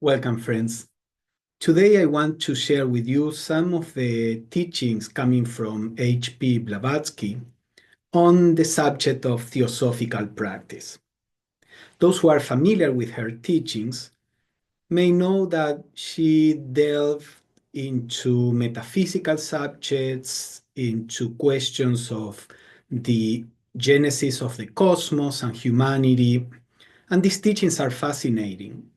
Welcome, friends. Today I want to share with you some of the teachings coming from HP Blavatsky on the subject of theosophical practice. Those who are familiar with her teachings may know that she delved into metaphysical subjects, into questions of the genesis of the cosmos and humanity, and these teachings are fascinating.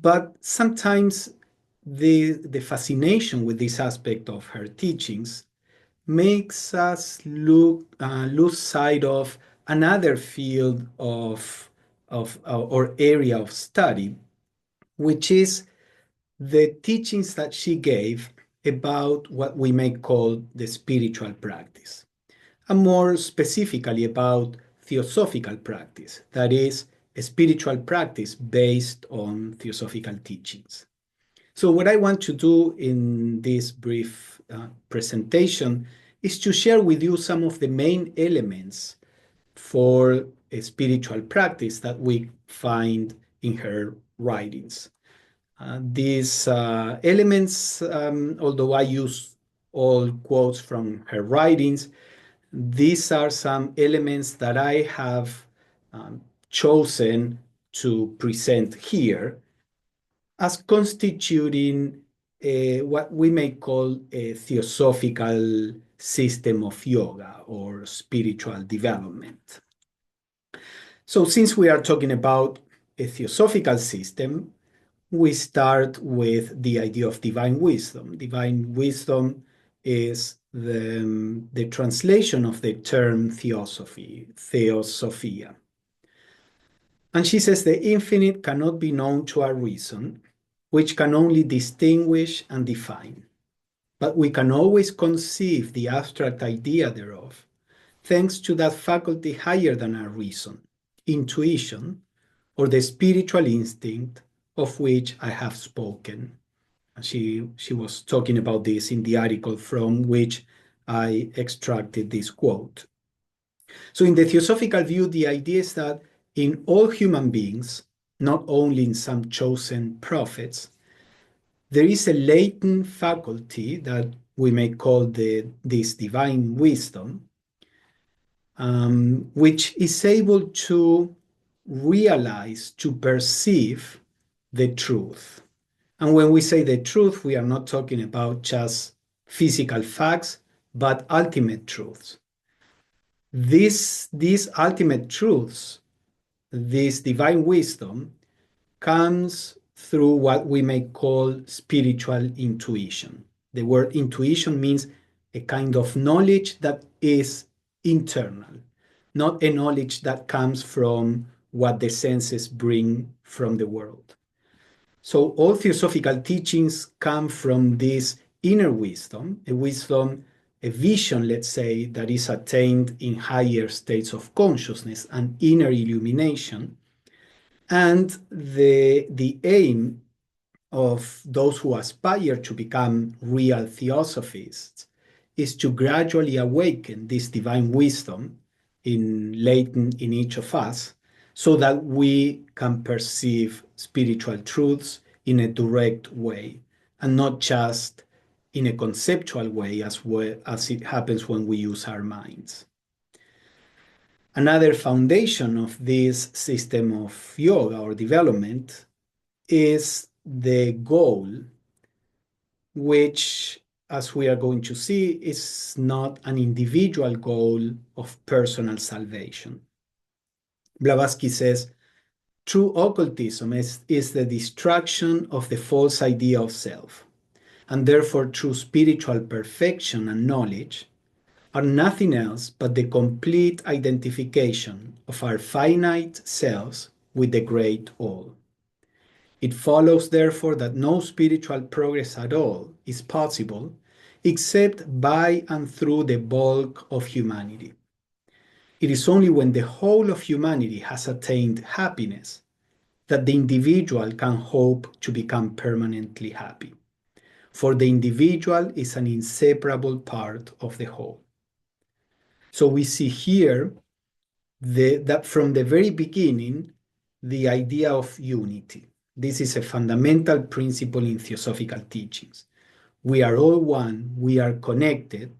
But sometimes the fascination with this aspect of her teachings makes us lose sight of another field of or area of study, which is the teachings that she gave about what we may call the spiritual practice, and more specifically about theosophical practice, that is, a spiritual practice based on theosophical teachings. So what I want to do in this brief presentation is to share with you some of the main elements for a spiritual practice that we find in her writings. These elements, although I use all quotes from her writings, these are some elements that I have chosen to present here as constituting what we may call a theosophical system of yoga or spiritual development. So since we are talking about a theosophical system, we start with the idea of divine wisdom. Divine wisdom is the translation of the term theosophy, theosophia. And she says the infinite cannot be known to our reason, which can only distinguish and define. But we can always conceive the abstract idea thereof, thanks to that faculty higher than our reason, intuition, or the spiritual instinct of which I have spoken. She was talking about this in the article from which I extracted this quote. So in the theosophical view, the idea is that in all human beings, not only in some chosen prophets, there is a latent faculty that we may call this divine wisdom, which is able to realize, to perceive the truth. And when we say the truth, we are not talking about just physical facts, but ultimate truths. These ultimate truths, this divine wisdom, comes through what we may call spiritual intuition. The word intuition means a kind of knowledge that is internal, not a knowledge that comes from what the senses bring from the world. So all theosophical teachings come from this inner wisdom, a vision, let's say, that is attained in higher states of consciousness, an inner illumination. And the aim of those who aspire to become real theosophists is to gradually awaken this divine wisdom latent in each of us, so that we can perceive spiritual truths in a direct way and not just in a conceptual way as it happens when we use our minds. Another foundation of this system of yoga or development is the goal, which, as we are going to see, is not an individual goal of personal salvation. Blavatsky says, true occultism is the destruction of the false idea of self, and therefore true spiritual perfection and knowledge are nothing else but the complete identification of our finite selves with the great all. It follows, therefore, that no spiritual progress at all is possible except by and through the bulk of humanity. It is only when the whole of humanity has attained happiness that the individual can hope to become permanently happy, for the individual is an inseparable part of the whole. So we see here that from the very beginning, the idea of unity, This is a fundamental principle in Theosophical teachings. We are all one, we are connected.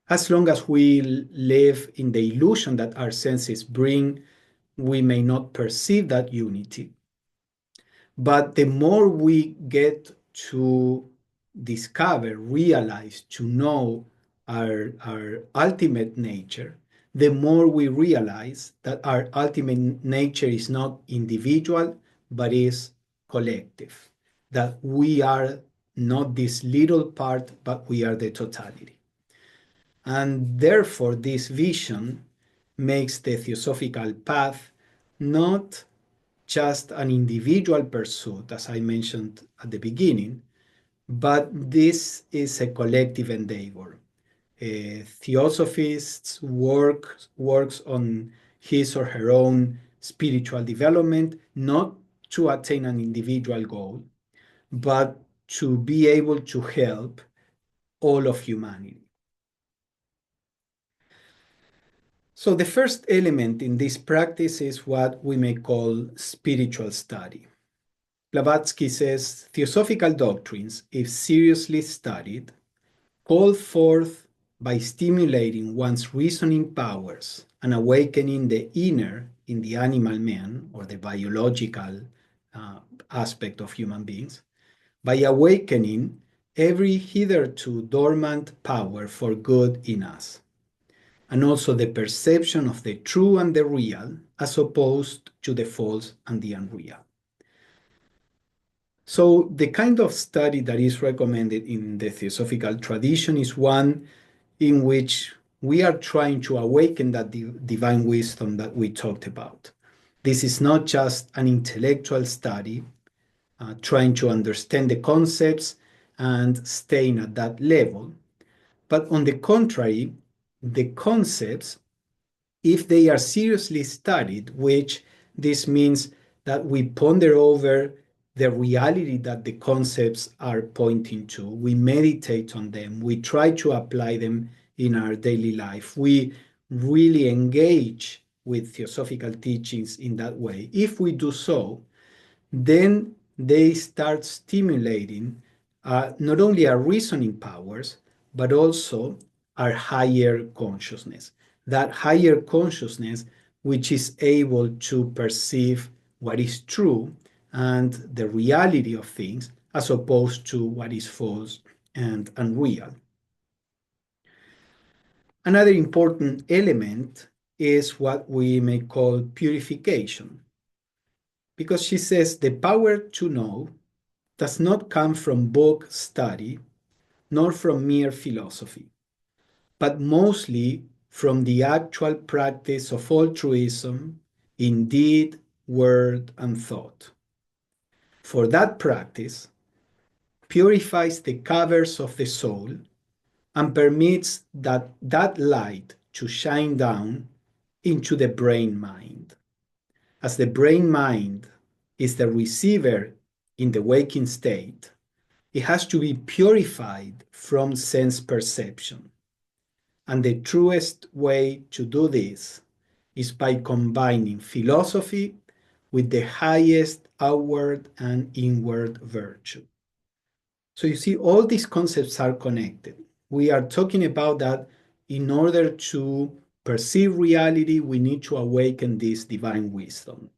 As long as we live in the illusion that our senses bring, we may not perceive that unity. But the more we get to discover, realize, to know our ultimate nature, the more we realize that our ultimate nature is not individual, but is collective. That we are not this little part, but we are the totality. And therefore, this vision makes the Theosophical path not just an individual pursuit, as I mentioned at the beginning, but this is a collective endeavor. Theosophists works on his or her own spiritual development, not to attain an individual goal, but to be able to help all of humanity. So the first element in this practice is what we may call spiritual study. Blavatsky says theosophical doctrines, if seriously studied, call forth by stimulating one's reasoning powers and awakening the inner in the animal man, or the biological aspect of human beings, by awakening every hitherto dormant power for good in us, and also the perception of the true and the real as opposed to the false and the unreal. So the kind of study that is recommended in the Theosophical tradition is one in which we are trying to awaken that divine wisdom that we talked about. This is not just an intellectual study, trying to understand the concepts and staying at that level, but on the contrary, the concepts, if they are seriously studied, which this means that we ponder over the reality that the concepts are pointing to, we meditate on them, we try to apply them in our daily life, we really engage with theosophical teachings in that way. If we do so, then they start stimulating not only our reasoning powers, but also our higher consciousness. That higher consciousness, which is able to perceive what is true and the reality of things, as opposed to what is false and unreal. Another important element is what we may call purification, because she says the power to know does not come from book study, nor from mere philosophy, but mostly from the actual practice of altruism in deed, word, and thought. For that practice purifies the covers of the soul and permits that light to shine down into the brain mind. As the brain mind is the receiver in the waking state, it has to be purified from sense perception. And the truest way to do this is by combining philosophy with the highest outward and inward virtue. So you see, all these concepts are connected. We are talking about that in order to perceive reality, we need to awaken this divine wisdom,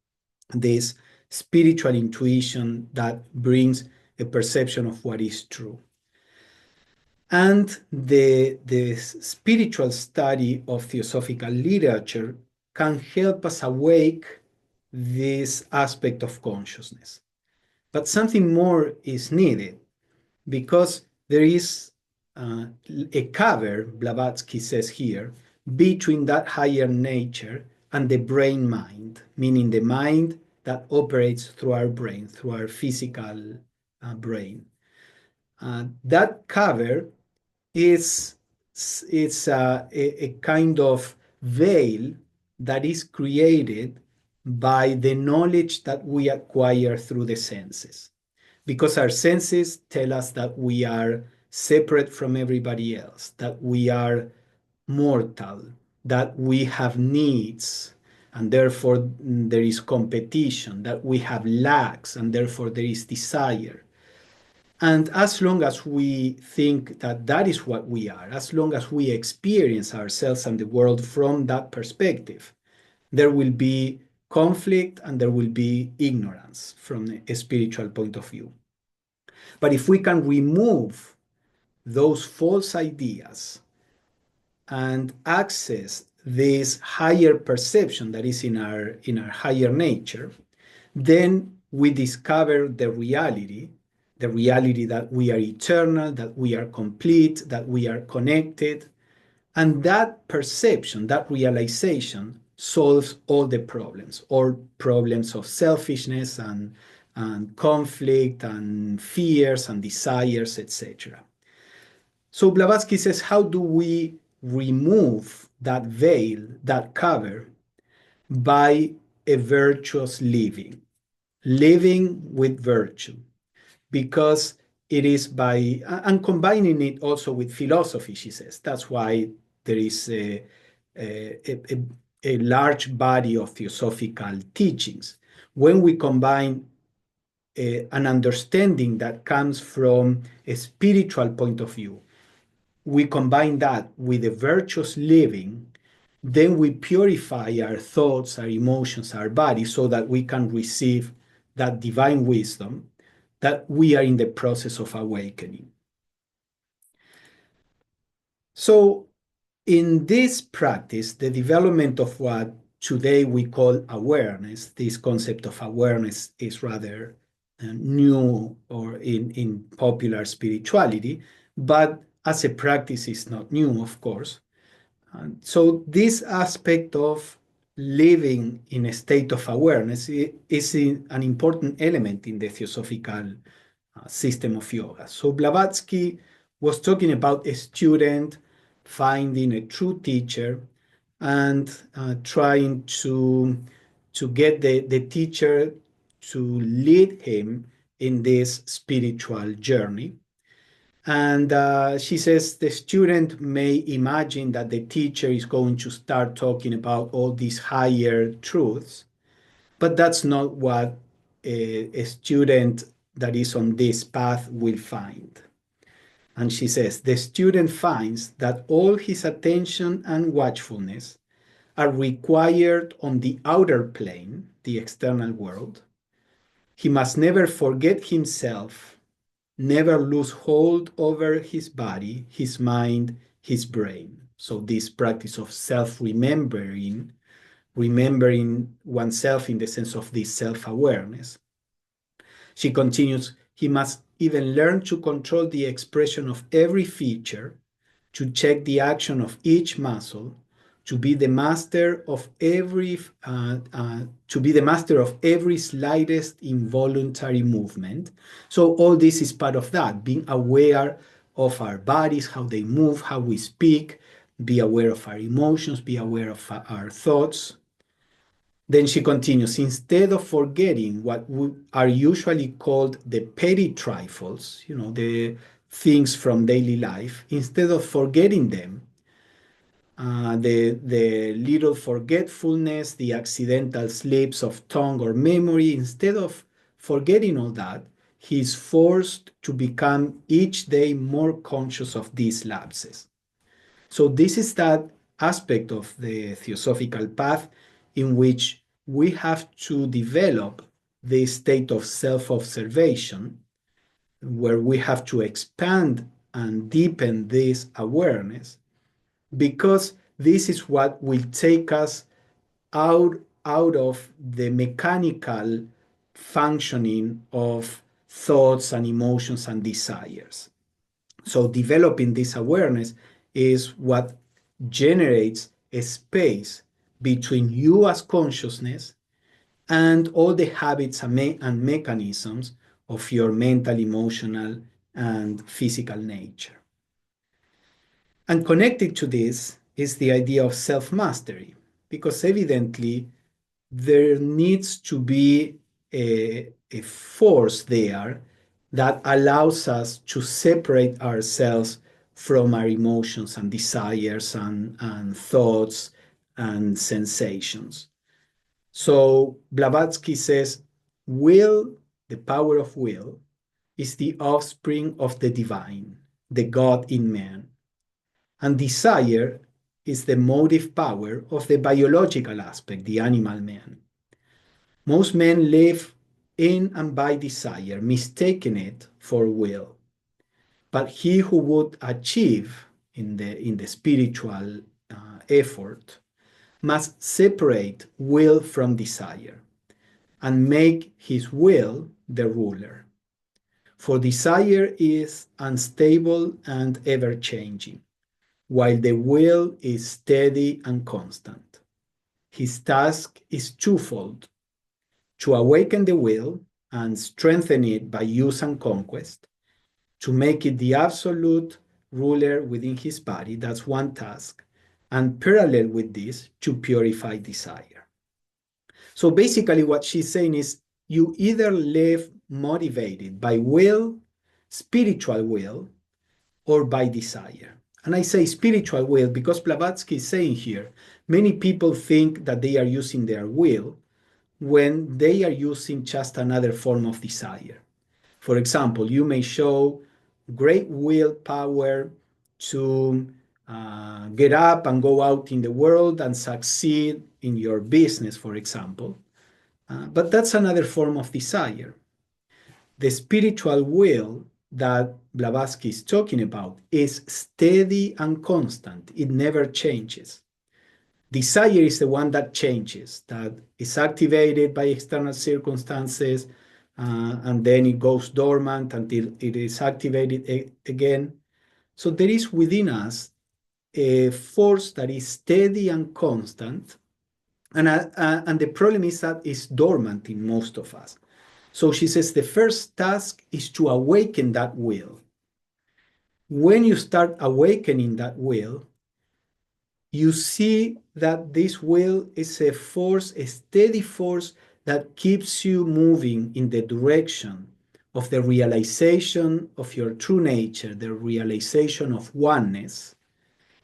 this spiritual intuition that brings a perception of what is true. And the spiritual study of theosophical literature can help us awake this aspect of consciousness. But something more is needed, because there is a cover, Blavatsky says here, between that higher nature and the brain mind, meaning the mind that operates through our brain, through our physical brain. That cover is a kind of veil that is created by the knowledge that we acquire through the senses. Because our senses tell us that we are separate from everybody else, that we are mortal, that we have needs, and therefore there is competition, that we have lacks, and therefore there is desire. And as long as we think that that is what we are, as long as we experience ourselves and the world from that perspective, there will be conflict and there will be ignorance from a spiritual point of view. But if we can remove those false ideas and access this higher perception that is in our higher nature, then we discover the reality that we are eternal, that we are complete, that we are connected. And that perception, that realization, solves all the problems, all problems of selfishness and conflict and fears and desires, etc. So Blavatsky says, how do we remove that veil, that cover, by a virtuous living, living with virtue? Because it is by, and combining it also with philosophy, she says. That's why there is a large body of theosophical teachings. When we combine an understanding that comes from a spiritual point of view, we combine that with a virtuous living, then we purify our thoughts, our emotions, our body, so that we can receive that divine wisdom that we are in the process of awakening. So in this practice, the development of what today we call awareness, this concept of awareness is rather new or in popular spirituality, but as a practice is not new, of course. And so this aspect of living in a state of awareness is an important element in the theosophical system of yoga. So Blavatsky was talking about a student finding a true teacher and trying to get the teacher to lead him in this spiritual journey. And she says the student may imagine that the teacher is going to start talking about all these higher truths, but that's not what a student that is on this path will find. And she says, the student finds that all his attention and watchfulness are required on the outer plane, the external world. He must never forget himself, never lose hold over his body, his mind, his brain. So this practice of self-remembering, remembering oneself in the sense of this self-awareness. She continues, he must even learn to control the expression of every feature, to check the action of each muscle, to be the master of every slightest involuntary movement. So all this is part of that, being aware of our bodies, how they move, how we speak, be aware of our emotions, be aware of our thoughts. Then she continues, instead of forgetting what are usually called the petty trifles, the things from daily life, instead of forgetting them, the little forgetfulness, the accidental slips of tongue or memory, instead of forgetting all that, he is forced to become each day more conscious of these lapses. So this is that aspect of the theosophical path in which we have to develop the state of self-observation, where we have to expand and deepen this awareness, because this is what will take us out of the mechanical functioning of thoughts and emotions and desires. So developing this awareness is what generates a space between you as consciousness and all the habits and mechanisms of your mental, emotional, and physical nature. And connected to this is the idea of self-mastery, because evidently there needs to be a force there that allows us to separate ourselves from our emotions and desires and thoughts and sensations. So Blavatsky says, will, the power of will, is the offspring of the divine, the God in man. And desire is the motive power of the biological aspect, the animal man. Most men live in and by desire, mistaking it for will. But he who would achieve in the spiritual effort must separate will from desire and make his will the ruler. For desire is unstable and ever changing, while the will is steady and constant. His task is twofold: to awaken the will and strengthen it by use and conquest, to make it the absolute ruler within his body. That's one task. And parallel with this, to purify desire. So basically, what she's saying is you either live motivated by will, spiritual will, or by desire. And I say spiritual will because Blavatsky is saying here many people think that they are using their will when they are using just another form of desire. For example, you may show great willpower to get up and go out in the world and succeed in your business, for example. But that's another form of desire. The spiritual will that Blavatsky is talking about is steady and constant. It never changes. Desire is the one that changes, that is activated by external circumstances, and then it goes dormant until it is activated again. So there is within us a force that is steady and constant, and the problem is that it's dormant in most of us. So she says the first task is to awaken that will. When you start awakening that will, you see that this will is a force, a steady force that keeps you moving in the direction of the realization of your true nature, the realization of oneness,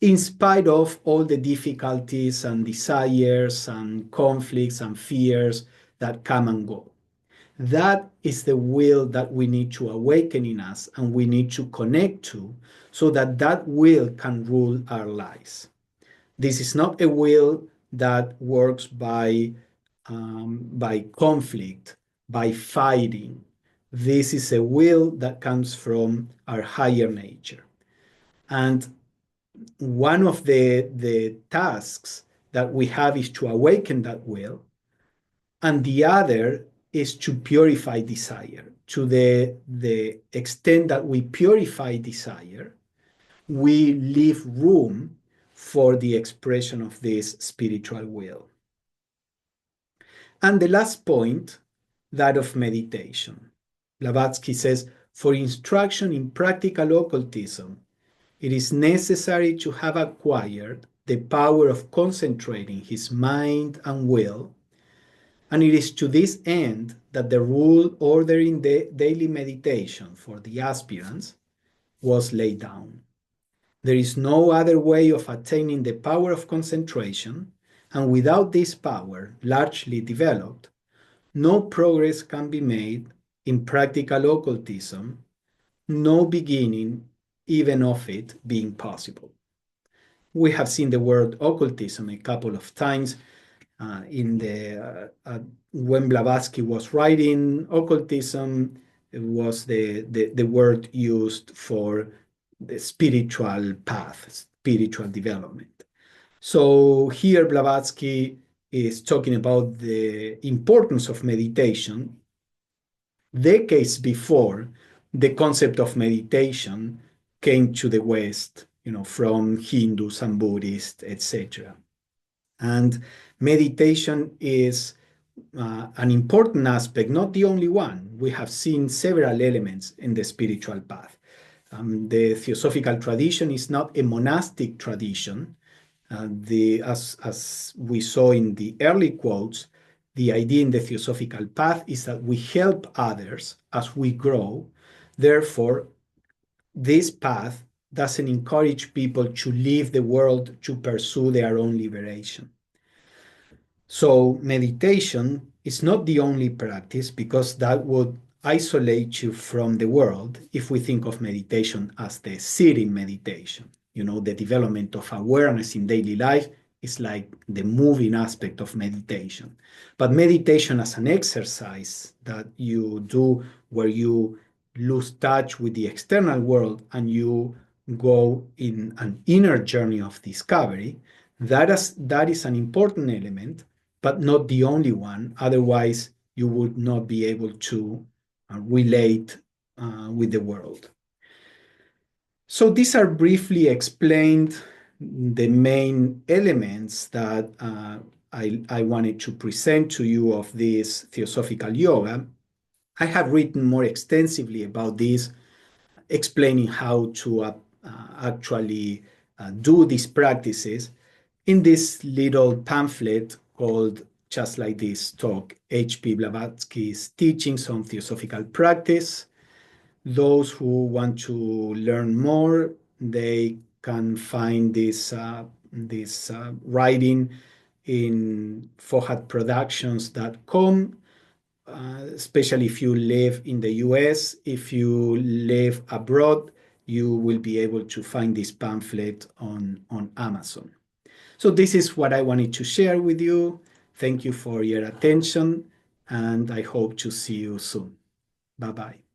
in spite of all the difficulties and desires and conflicts and fears that come and go. That is the will that we need to awaken in us and we need to connect to so that that will can rule our lives. This is not a will that works by conflict, by fighting. This is a will that comes from our higher nature. And one of the tasks that we have is to awaken that will, and the other is to purify desire. To the extent that we purify desire, we leave room for the expression of this spiritual will. And the last point, that of meditation. Blavatsky says, for instruction in practical occultism, it is necessary to have acquired the power of concentrating his mind and will, and it is to this end that the rule ordering the daily meditation for the aspirants was laid down. There is no other way of attaining the power of concentration, and without this power largely developed, no progress can be made in practical occultism, no beginning even of it being possible. We have seen the word occultism a couple of times when Blavatsky was writing occultism. It was the word used for the spiritual path, spiritual development. So here Blavatsky is talking about the importance of meditation decades before the concept of meditation came to the West, from Hindus and Buddhists, etc. And meditation is an important aspect, not the only one. We have seen several elements in the spiritual path. The Theosophical tradition is not a monastic tradition. As we saw in the early quotes, the idea in the Theosophical path is that we help others as we grow. Therefore, this path doesn't encourage people to leave the world to pursue their own liberation. So meditation is not the only practice, because that would isolate you from the world if we think of meditation as the sitting meditation. The development of awareness in daily life is like the moving aspect of meditation. But meditation as an exercise that you do, where you lose touch with the external world and you go in an inner journey of discovery, that is an important element, but not the only one. Otherwise, you would not be able to relate with the world. So these are briefly explained the main elements that I wanted to present to you of this Theosophical Yoga. I have written more extensively about this, explaining how to actually do these practices in this little pamphlet called, just like this talk, HP Blavatsky's Teachings on Theosophical Practice. Those who want to learn more, they can find this writing in fohatproductions.com, especially if you live in the US. If you live abroad, you will be able to find this pamphlet on Amazon. So this is what I wanted to share with you. Thank you for your attention, and I hope to see you soon. Bye-bye.